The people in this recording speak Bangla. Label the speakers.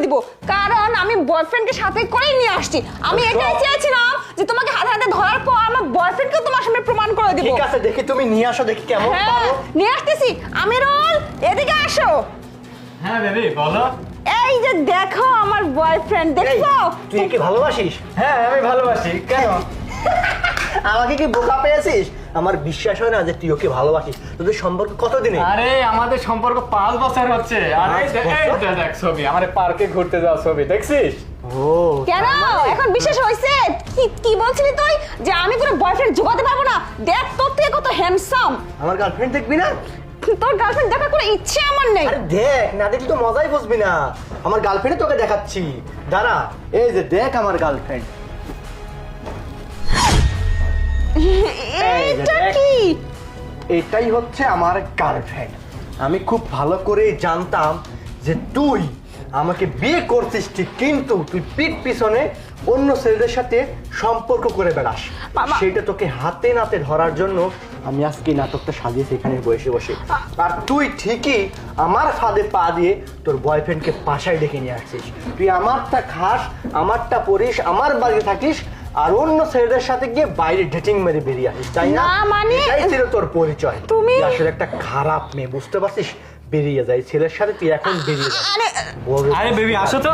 Speaker 1: দিব, কারণ আমি বয়ফ্রেন্ডকে সাথে করেই নিয়ে আসছি। আমি এটাই চেয়েছিলাম যে তোমাকে হাতে হাতে ধরার পর আমার বয়ফ্রেন্ডকে তোমার সামনে প্রমাণ করে দিব।
Speaker 2: ঠিক আছে, দেখি তুমি নিয়ে আসো, দেখি কেমন
Speaker 1: হ্যাঁ
Speaker 2: পারো।
Speaker 1: নিয়ে আসতেছি। আমিরুল এদিকে আসো।
Speaker 3: হ্যাঁ বেবি বলো।
Speaker 1: এই যে দেখো আমার বয়ফ্রেন্ড,
Speaker 2: এই,
Speaker 1: দেখছো?
Speaker 2: তুই কি ভালোবাসিস?
Speaker 3: হ্যাঁ আমি ভালোবাসি। কেন?
Speaker 2: আমাকে কি বোকা পেয়েছিস? আমার বিশ্বাস হয় না যে তুই ওকে ভালোবাসিস। তোদের সম্পর্ক কতদিনে?
Speaker 3: আরে আমাদের সম্পর্ক 5 বছর হচ্ছে। আরে
Speaker 2: 5 বছর?
Speaker 3: দেখ ছবি, আমারে পার্কে ঘুরতে যাওয়া ছবি দেখছিস?
Speaker 2: ও
Speaker 1: কেন এখন বিশেষ হয়েছে? কি বলছিলি তুই যে আমি তোর বয়ফ্রেন্ড জোগাতে পারবো না? দেখ তোর থেকে কত হ্যান্ডসাম।
Speaker 2: আমার গার্লফ্রেন্ড দেখবি না?
Speaker 1: তোর গার্লফ্রেন্ড দেখার কোনো ইচ্ছে আমার নেই।
Speaker 2: আরে দেখ না, দেখলি তো মজাই বুঝবি না। আমার গার্লফ্রেন্ড তোকে দেখাচ্ছি, দাঁড়া। এই যে দেখ আমার গার্লফ্রেন্ড।
Speaker 1: এটা কি?
Speaker 2: এটাই হচ্ছে আমার গার্লফ্রেন্ড। আমি খুব ভালো করে জানতাম যে তুই আমাকে বিয়ে করছিস ঠিক, কিন্তু তুই পিঠ পিছনে অন্য ছেলেদের সাথে সম্পর্ক করে বেড়াস।
Speaker 1: বাবা।
Speaker 2: সেটা তোকে হাতে নাতে ধরার জন্য আমি আজকে এই নাটকটা সাজিয়েছি এখানে বসে বসে। আর তুই ঠিকই আমার ফাঁদে পা দিয়ে তোর বয়ফ্রেন্ডকে বাসায় ডেকে নিয়ে আসছিস। তুই আমারটা খাস, আমারটা পরিস, আমার বাড়িতে থাকিস, আর অন্য ছেলেদের সাথে গিয়ে বাইরে ডেটিং মেরে বেরিয়ে আসিস, তাই না?
Speaker 1: না, মানে-
Speaker 2: এটাই ছিল তোর পরিচয়।
Speaker 1: তুমি-
Speaker 2: তুই আসলে একটা খারাপ মেয়ে, বুঝতে পারছিস? বেরিয়ে যায় ছেলের সাথে, তুই এখন বেরিয়ে যা।
Speaker 1: আরে
Speaker 2: বড়
Speaker 3: আরে বেবি আসো তো।